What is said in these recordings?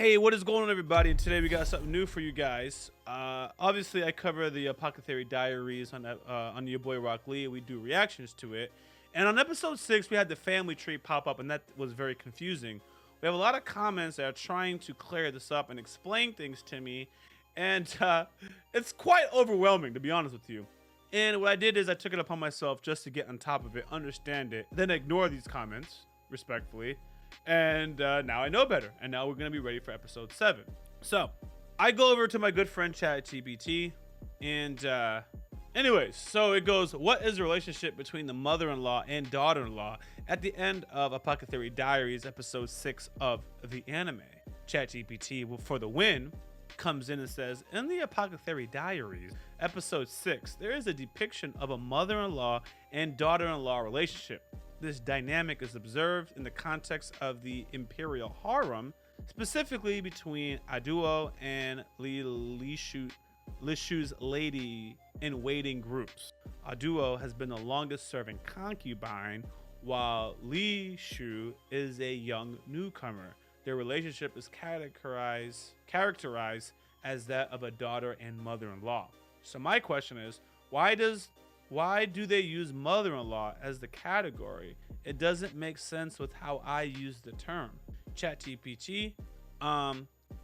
Hey, what is going on, everybody? And today we got something new for you guys. Obviously, I cover the Apothecary Diaries on YaBoyRockLee. We do reactions to it. And on episode 6, we had the family tree pop up, and that was very confusing. We have a lot of comments that are trying to clear this up and explain things to me. And it's quite overwhelming, to be honest with you. And what I did is I took it upon myself just to get on top of it, understand it, then ignore these comments, respectfully. And now I know better, and now we're going to be ready for episode 7. So I go over to my good friend ChatGPT, and anyways, so it goes, what is the relationship between the mother-in-law and daughter-in-law at the end of Apothecary Diaries episode 6 of the anime? ChatGPT, for the win, comes in and says, in the Apothecary Diaries episode 6, there is a depiction of a mother-in-law and daughter-in-law relationship. This dynamic is observed in the context of the imperial harem, specifically between Aduo and Lishu's lady-in-waiting groups. Aduo has been the longest-serving concubine, while Lishu is a young newcomer. Their relationship is characterized as that of a daughter and mother-in-law. So my question is, why do they use mother-in-law as the category? It doesn't make sense with how I use the term. ChatGPT,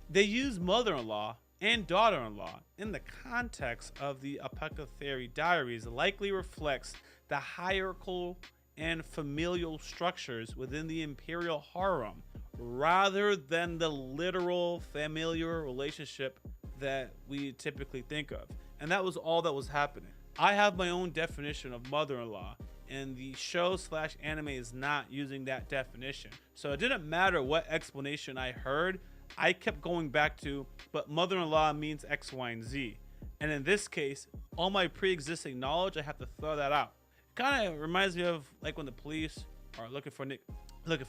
they use mother-in-law and daughter-in-law in the context of the Apothecary Diaries likely reflects the hierarchical and familial structures within the imperial harem rather than the literal familiar relationship that we typically think of. And that was all that was happening. I have my own definition of mother-in-law, and the show/anime is not using that definition. So it didn't matter what explanation I heard, I kept going back to, but mother-in-law means X, Y, and Z. And in this case, all my pre-existing knowledge, I have to throw that out. It kind of reminds me of like when the police are looking for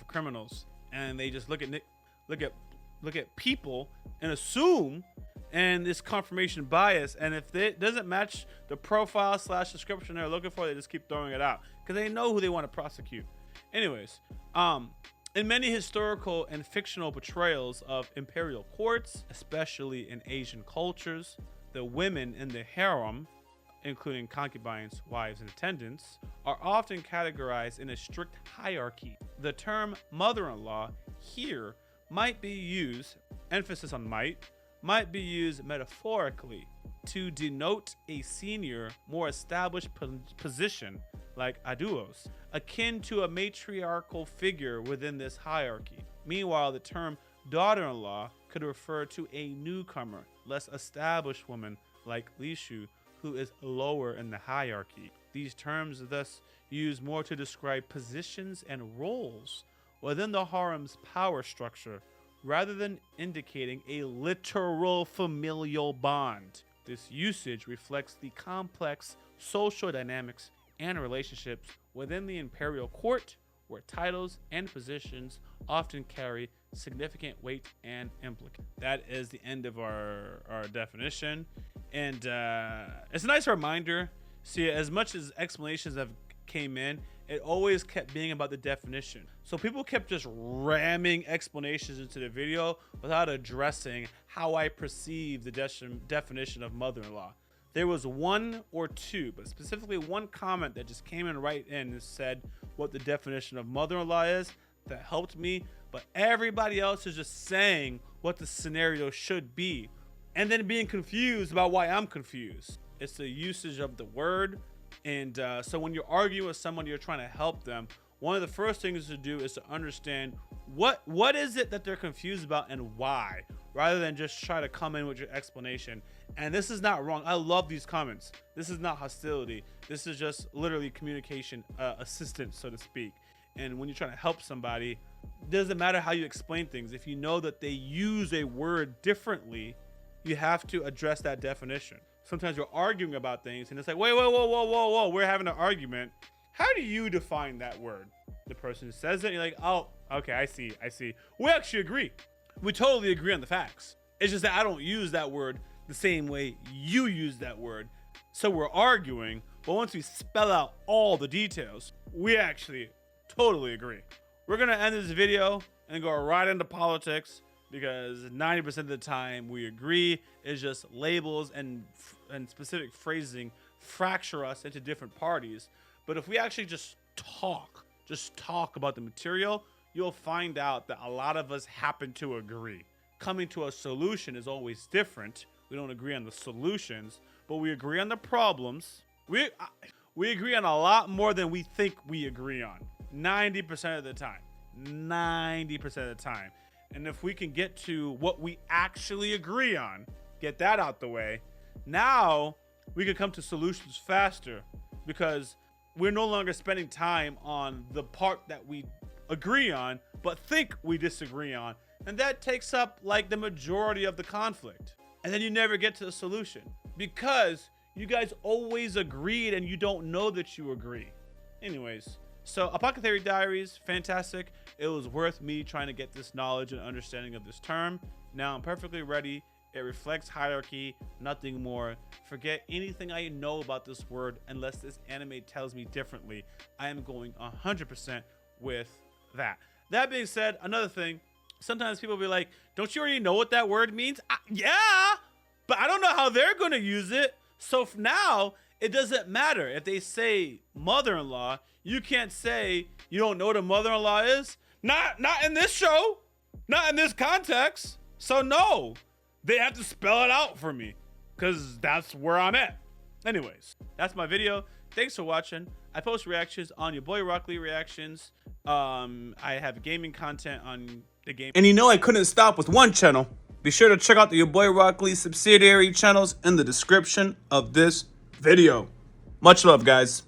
criminals, and they just look at people and assume, and this confirmation bias, and if it doesn't match the profile/description they're looking for, they just keep throwing it out because they know who they want to prosecute. Anyways, in many historical and fictional portrayals of imperial courts, especially in Asian cultures, the women in the harem, including concubines, wives, and attendants, are often categorized in a strict hierarchy. The term mother-in-law here might be used, emphasis on might be used metaphorically to denote a senior, more established position like Aduo's, akin to a matriarchal figure within this hierarchy. Meanwhile, the term daughter-in-law could refer to a newcomer, less established woman like Lishu, who is lower in the hierarchy. These terms are thus used more to describe positions and roles within the harem's power structure, rather than indicating a literal familial bond. This usage reflects the complex social dynamics and relationships within the imperial court, where titles and positions often carry significant weight and implication. That is the end of our definition. And it's a nice reminder. See, as much as explanations have came in, it always kept being about the definition. So people kept just ramming explanations into the video without addressing how I perceive the definition of mother-in-law. There was one or two, but specifically one comment that just came in right in and said what the definition of mother-in-law is. That helped me, but everybody else is just saying what the scenario should be and then being confused about why I'm confused. It's the usage of the word. And so when you're arguing with someone, you're trying to help them, one of the first things to do is to understand what is it that they're confused about and why, rather than just try to come in with your explanation. And this is not wrong. I love these comments. This is not hostility. This is just literally communication assistance, so to speak. And when you're trying to help somebody, it doesn't matter how you explain things. If you know that they use a word differently, you have to address that definition. Sometimes you're arguing about things and it's like, wait, whoa, we're having an argument. How do you define that word? The person says it and you're like, oh, okay, I see. We actually agree. We totally agree on the facts. It's just that I don't use that word the same way you use that word. So we're arguing, but once we spell out all the details, we actually totally agree. We're gonna end this video and go right into politics because 90% of the time we agree. It's just labels and specific phrasing fracture us into different parties. But if we actually just talk about the material, you'll find out that a lot of us happen to agree. Coming to a solution is always different. We don't agree on the solutions, but we agree on the problems. We agree on a lot more than we think we agree on. 90% of the time. 90% of the time. And if we can get to what we actually agree on, get that out the way, now we can come to solutions faster, because we're no longer spending time on the part that we agree on but think we disagree on, and that takes up like the majority of the conflict. And then you never get to the solution because you guys always agreed and you don't know that you agree. Anyways, so Apothecary Diaries, fantastic. It was worth me trying to get this knowledge and understanding of this term. Now I'm perfectly ready. It reflects hierarchy, nothing more. Forget anything I know about this word unless this anime tells me differently. I am going 100% with that. That being said, another thing, sometimes people be like, don't you already know what that word means? Yeah, but I don't know how they're going to use it. So now it doesn't matter if they say mother-in-law. You can't say you don't know what a mother-in-law is. Not in this show, not in this context. So no, they have to spell it out for me because that's where I'm at. Anyways, that's my video. Thanks for watching. I post reactions on YaBoyRockLee Reactions. I have gaming content on the game. And you know I couldn't stop with one channel. Be sure to check out the YaBoyRockLee subsidiary channels in the description of this video. Much love, guys.